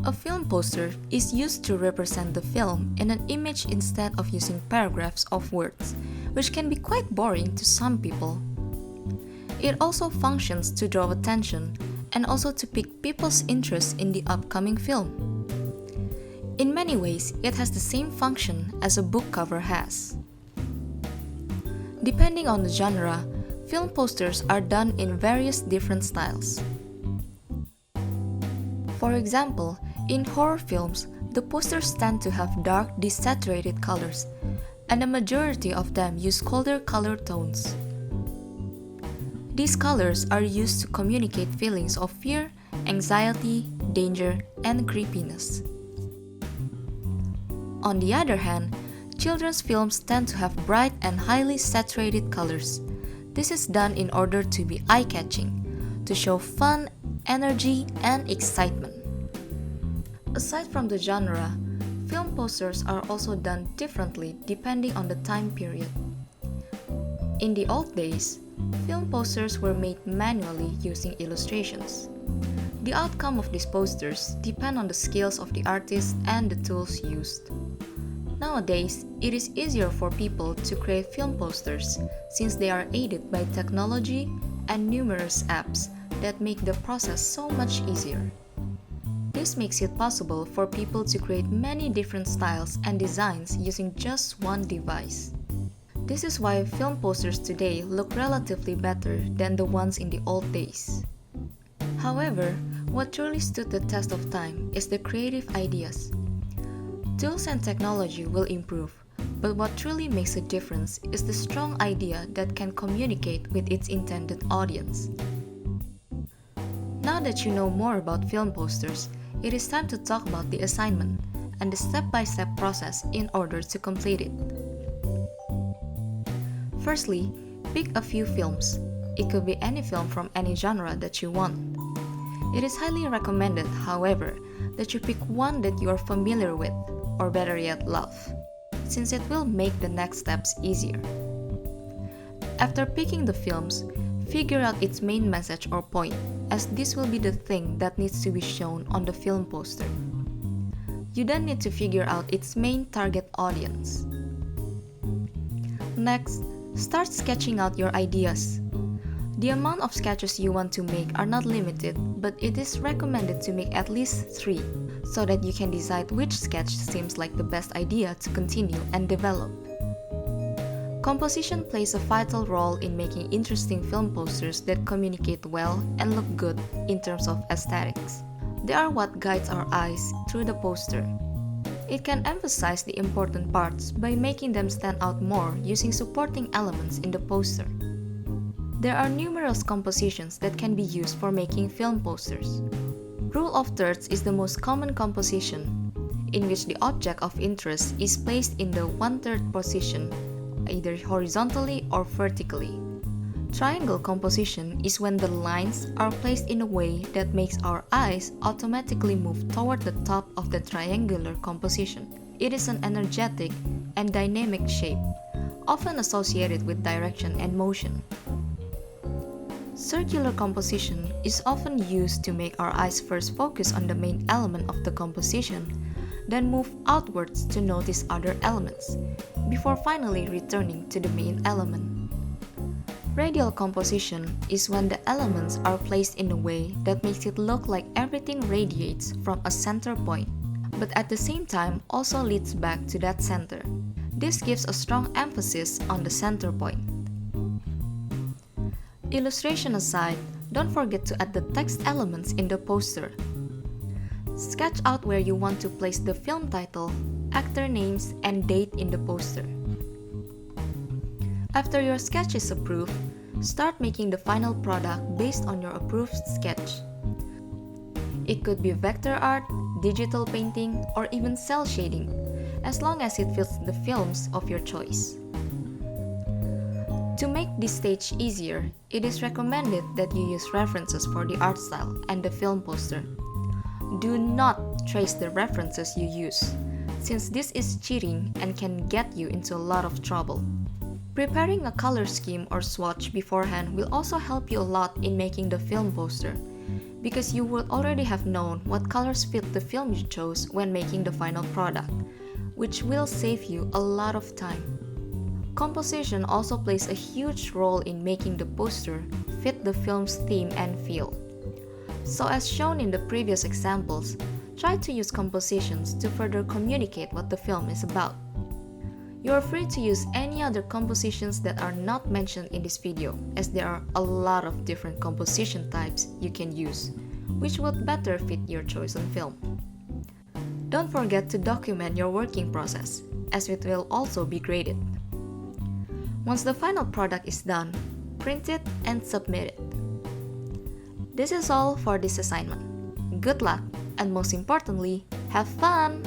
A film poster is used to represent the film in an image instead of using paragraphs of words, which can be quite boring to some people. It also functions to draw attention and also to pique people's interest in the upcoming film. In many ways, it has the same function as a book cover has. Depending on the genre, film posters are done in various different styles. For example, in horror films, the posters tend to have dark, desaturated colors, and the majority of them use colder color tones. These colors are used to communicate feelings of fear, anxiety, danger, and creepiness. On the other hand, children's films tend to have bright and highly saturated colors. This is done in order to be eye-catching, to show fun, energy, and excitement. Aside from the genre, film posters are also done differently depending on the time period. In the old days, film posters were made manually using illustrations. The outcome of these posters depend on the skills of the artist and the tools used. Nowadays, it is easier for people to create film posters since they are aided by technology and numerous apps that make the process so much easier. This makes it possible for people to create many different styles and designs using just one device. This is why film posters today look relatively better than the ones in the old days. However, what truly stood the test of time is the creative ideas. Tools and technology will improve, but what truly makes a difference is the strong idea that can communicate with its intended audience. Now that you know more about film posters, it is time to talk about the assignment and the step-by-step process in order to complete it. Firstly, pick a few films. It could be any film from any genre that you want. It is highly recommended, however, that you pick one that you are familiar with, or better yet, love, since it will make the next steps easier. After picking the films, figure out its main message or point, as this will be the thing that needs to be shown on the film poster. You then need to figure out its main target audience. Next, start sketching out your ideas. The amount of sketches you want to make are not limited, but it is recommended to make at least 3, so that you can decide which sketch seems like the best idea to continue and develop. Composition plays a vital role in making interesting film posters that communicate well and look good in terms of aesthetics. They are what guides our eyes through the poster. It can emphasize the important parts by making them stand out more using supporting elements in the poster. There are numerous compositions that can be used for making film posters. Rule of thirds is the most common composition, in which the object of interest is placed in the 1/3 position, either horizontally or vertically. Triangle composition is when the lines are placed in a way that makes our eyes automatically move toward the top of the triangular composition. It is an energetic and dynamic shape, often associated with direction and motion. Circular composition is often used to make our eyes first focus on the main element of the composition, then move outwards to notice other elements, before finally returning to the main element. Radial composition is when the elements are placed in a way that makes it look like everything radiates from a center point, but at the same time also leads back to that center. This gives a strong emphasis on the center point. Illustration aside, don't forget to add the text elements in the poster. Sketch out where you want to place the film title, actor names, and date in the poster. After your sketch is approved, start making the final product based on your approved sketch. It could be vector art, digital painting, or even cel shading, as long as it fits the films of your choice. To make this stage easier, it is recommended that you use references for the art style and the film poster. Do not trace the references you use, since this is cheating and can get you into a lot of trouble. Preparing a color scheme or swatch beforehand will also help you a lot in making the film poster, because you would already have known what colors fit the film you chose when making the final product, which will save you a lot of time. Composition also plays a huge role in making the poster fit the film's theme and feel. So as shown in the previous examples, try to use compositions to further communicate what the film is about. You are free to use any other compositions that are not mentioned in this video, as there are a lot of different composition types you can use, which would better fit your choice on film. Don't forget to document your working process, as it will also be graded. Once the final product is done, print it and submit it. This is all for this assignment. Good luck, and most importantly, have fun!